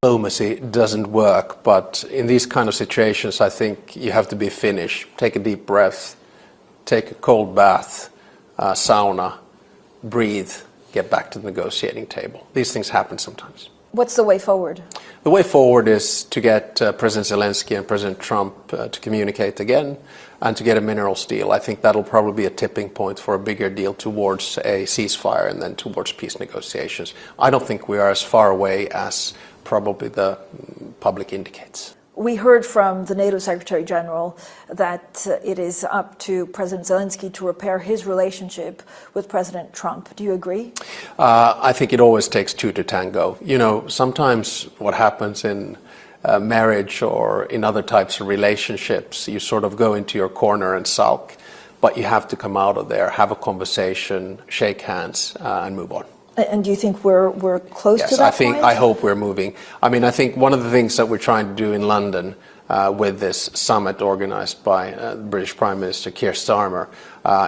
diplomacy doesn't work, but in these kind of situations, I think you have to be Finnish. Take a deep breath, take a cold bath, sauna, breathe, get back to the negotiating table. These things happen sometimes. What's the way forward? The way forward is to get President Zelensky and President Trump to communicate again and to get a minerals deal. I think that'll probably be a tipping point for a bigger deal towards a ceasefire and then towards peace negotiations. I don't think we are as far away as probably the public indicates. We heard from the NATO Secretary General that it is up to President Zelensky to repair his relationship with President Trump. Do you agree? I think it always takes two to tango. You know, sometimes what happens in marriage or in other types of relationships, you sort of go into your corner and sulk, but you have to come out of there, have a conversation, shake hands, and move on. And do you think we're close to that point? I hope we're moving. I mean, I think one of the things that we're trying to do in London with this summit organized by British Prime Minister Keir Starmer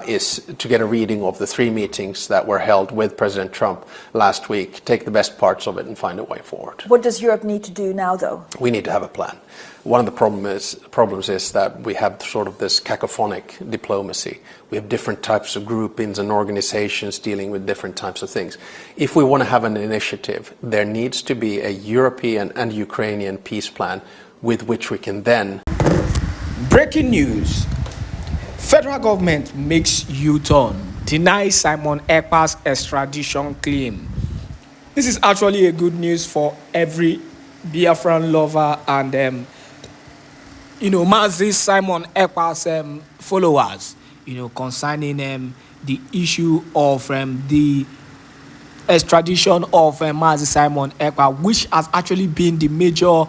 is to get a reading of the 3 meetings that were held with President Trump last week, take the best parts of it and find a way forward. What does Europe need to do now, though? We need to have a plan. One of the problems is that we have sort of this cacophonic diplomacy. We have different types of groupings and organizations dealing with different types of things. If we want to have an initiative, there needs to be a European and Ukrainian peace plan with which we can then... Breaking news. Federal government makes U-turn, denies Simon Èkpá's extradition claim. This is actually a good news for every Biafran lover and Mazi Simon Èkpá's followers, concerning the issue of the extradition of Mazi Simon Èkpá, which has actually been the major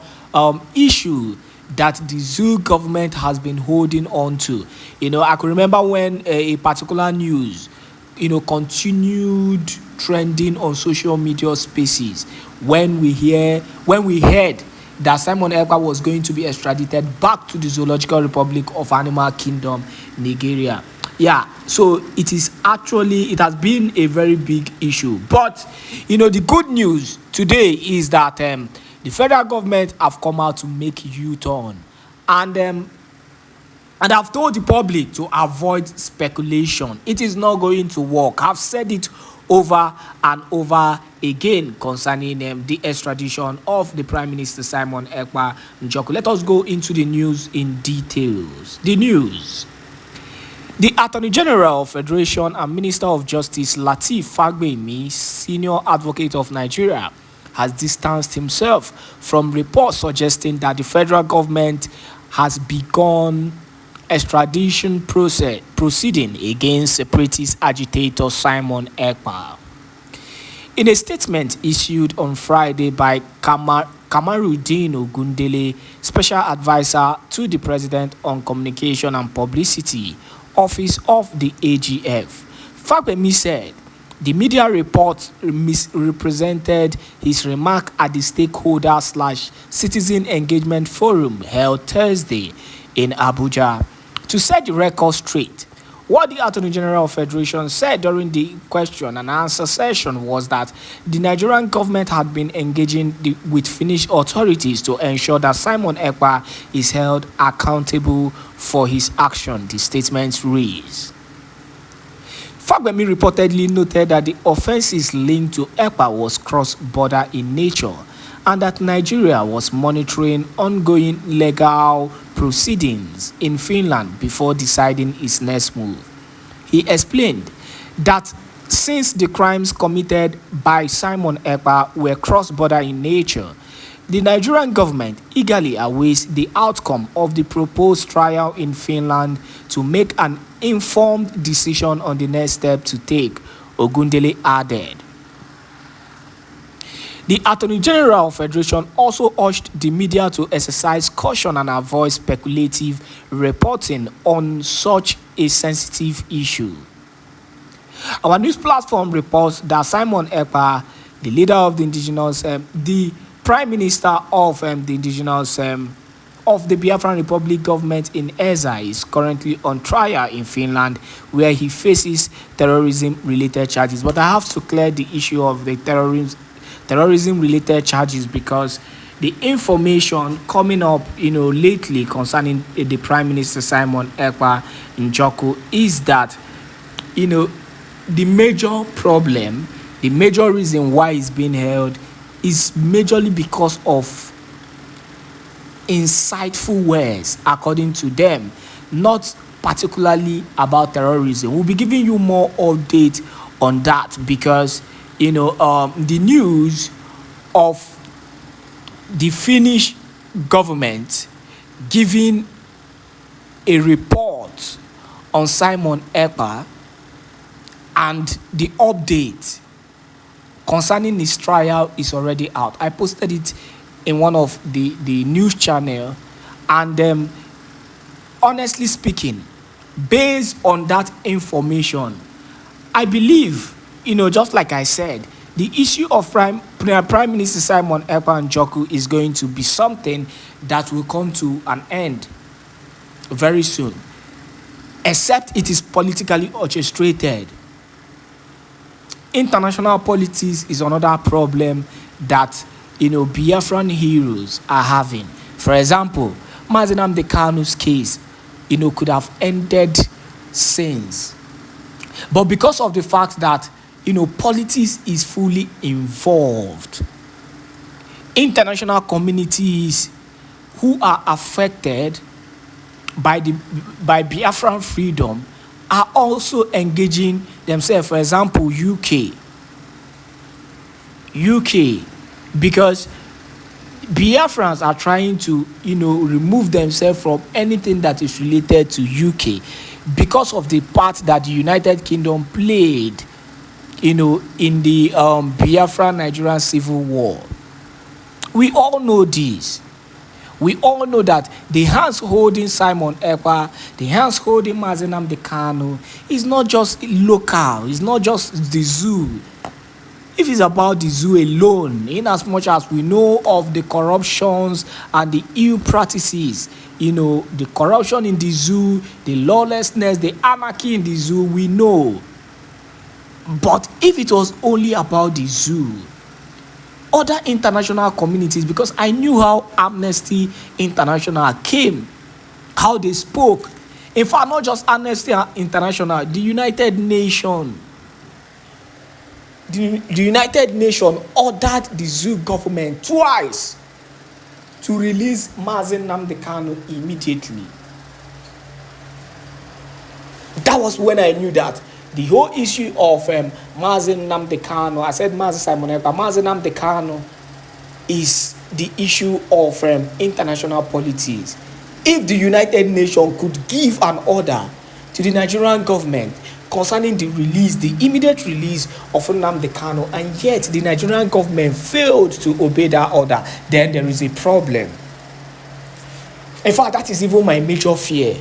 issue that the Zoo government has been holding on to. I can remember when a particular news, continued trending on social media spaces when we heard that Simon Èkpá was going to be extradited back to the Zoological Republic of Animal Kingdom, Nigeria. Yeah, so it has been a very big issue. But, the good news today is that the federal government have come out to make U-turn. And I've told the public to avoid speculation. It is not going to work. I've said it over and over again concerning the extradition of the Prime Minister Simon Èkpá Njoku. Let us go into the news in details. The news. The Attorney General of Federation and Minister of Justice Lateef Fagbemi, Senior Advocate of Nigeria, has distanced himself from reports suggesting that the federal government has begun extradition proceeding against separatist agitator Simon Èkpá. In a statement issued on Friday by Kamarudin Ogundele, Special Advisor to the President on Communication and Publicity, Office of the AGF, Fagbemi said the media report misrepresented his remark at the stakeholder/citizen engagement forum held Thursday in Abuja. To set the record straight, what the Attorney General of Federation said during the question and answer session was that the Nigerian government had been engaging with Finnish authorities to ensure that Simon Èkpá is held accountable for his action, the statement reads. Fagbemi reportedly noted that the offenses linked to Èkpá was cross-border in nature and that Nigeria was monitoring ongoing legal proceedings in Finland before deciding its next move. He explained that since the crimes committed by Simon Èkpá were cross-border in nature, the Nigerian government eagerly awaits the outcome of the proposed trial in Finland to make an informed decision on the next step to take, Ogundele added. The Attorney General of Federation also urged the media to exercise caution and avoid speculative reporting on such a sensitive issue. Our news platform reports that Simon Èkpá, the leader of the indigenous, the Prime Minister of the indigenous of the Biafran Republic government in Èkpá, is currently on trial in Finland, where he faces terrorism-related charges. But I have to clear the issue of the terrorism-related charges because the information coming up, lately concerning the Prime Minister Simon Èkpá Njoku is that, the major problem, the major reason why it's being held is majorly because of insightful words, according to them, not particularly about terrorism. We'll be giving you more update on that because, the news of the Finnish government giving a report on Simon Èkpá and the update concerning his trial is already out. I posted it in one of the news channel, and honestly speaking, based on that information, I believe, just like I said, the issue of Prime Minister Simon Èkpá Njoku is going to be something that will come to an end very soon, except it is politically orchestrated. International politics is another problem that, Biafran heroes are having. For example, Mazi Nnamdi Kanu's case, could have ended since. But because of the fact that, politics is fully involved, international communities who are affected by Biafran freedom are also engaging themselves. For example, UK, because Biafrans are trying to, remove themselves from anything that is related to UK because of the part that the United Kingdom played, in the Biafran Nigerian Civil War. We all know this. We all know that the hands holding Simon Èkpá, the hands holding Mazi Nnamdi Kanu is not just local, it's not just the zoo. If it's about the zoo alone, in as much as we know of the corruptions and the ill practices, the corruption in the zoo, the lawlessness, the anarchy in the zoo, we know. But if it was only about the zoo, other international communities, because I knew how Amnesty International came, how they spoke. In fact, not just Amnesty International, the United Nations. The United Nations ordered the zoo government twice to release Mazi Nnamdi Kanu immediately. That was when I knew that the whole issue of Mazi Nnamdi Kanu, I said Mazi Simon Èkpá, Mazi Nnamdi Kanu is the issue of international politics. If the United Nations could give an order to the Nigerian government concerning the immediate release of Nnamdi Kanu, and yet the Nigerian government failed to obey that order, then there is a problem. In fact, that is even my major fear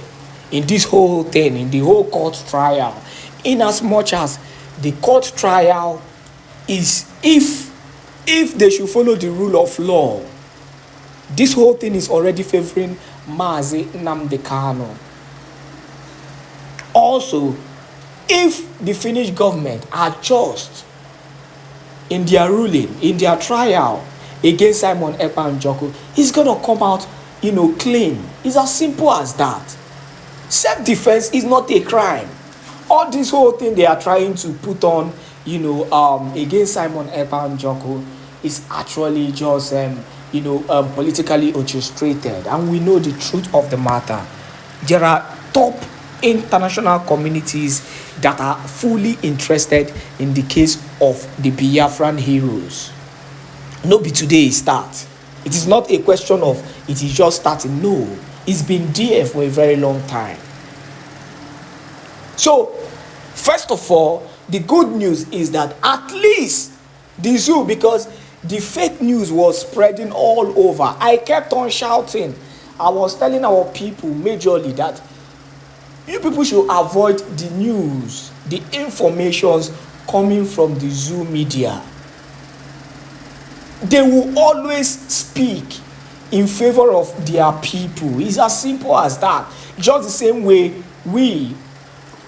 in this whole thing, in the whole court trial. In as much as the court trial is, if they should follow the rule of law, this whole thing is already favoring Mazi Nnamdi Kanu. Also, if the Finnish government are just in their ruling, in their trial against Simon Èkpá Njoku, he's going to come out, clean. It's as simple as that. Self-defense is not a crime. All this whole thing they are trying to put on, against Simon Èkpá Njoku is actually just, politically orchestrated. And we know the truth of the matter. There are top international communities that are fully interested in the case of the Biafran heroes. No be today it starts. It is not a question of it is just starting. No, it's been there for a very long time. So, first of all, the good news is that at least the zoo, because the fake news was spreading all over. I kept on shouting. I was telling our people majorly that you people should avoid the news, the informations coming from the zoo media. They will always speak in favor of their people. It's as simple as that. Just the same way we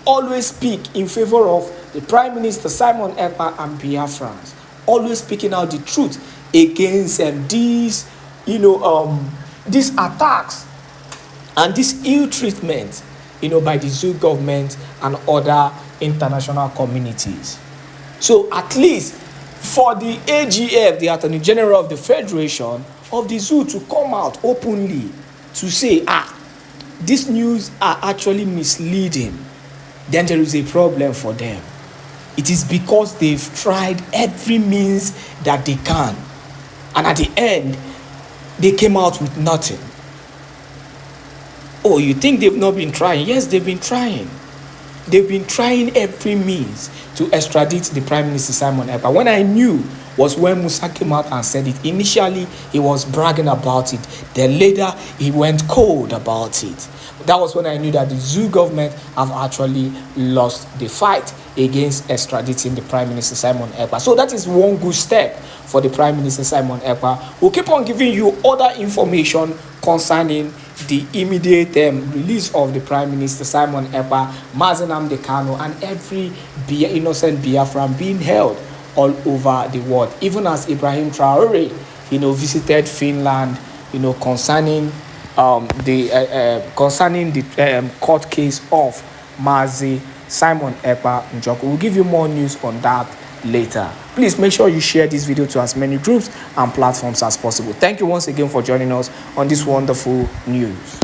always speak in favor of the Prime Minister Simon Èkpá and Biafrans, always speaking out the truth against these these attacks and this ill treatment, by the zoo government and other international communities. So at least for the AGF, the Attorney General of the Federation of the zoo, to come out openly to say, these news are actually misleading, then there is a problem for them. It is because they've tried every means that they can. And at the end, they came out with nothing. Oh, you think they've not been trying? Yes, they've been trying. They've been trying every means to extradite the Prime Minister Simon Èkpá. When I knew was when Musa came out and said it. Initially, he was bragging about it. Then later, he went cold about it. That was when I knew that the zoo government have actually lost the fight against extraditing the Prime Minister Simon Èkpá. So that is one good step for the Prime Minister Simon Èkpá. We'll keep on giving you other information concerning the immediate release of the Prime Minister Simon Èkpá, Mazi Nnamdi Kanu, and every innocent Biafran being held all over the world. Even as Ibrahim Traore, visited Finland, concerning the court case of Mazi Simon Èkpá Njoku. We'll give you more news on that later. Please make sure you share this video to as many groups and platforms as possible. Thank you once again for joining us on this wonderful news.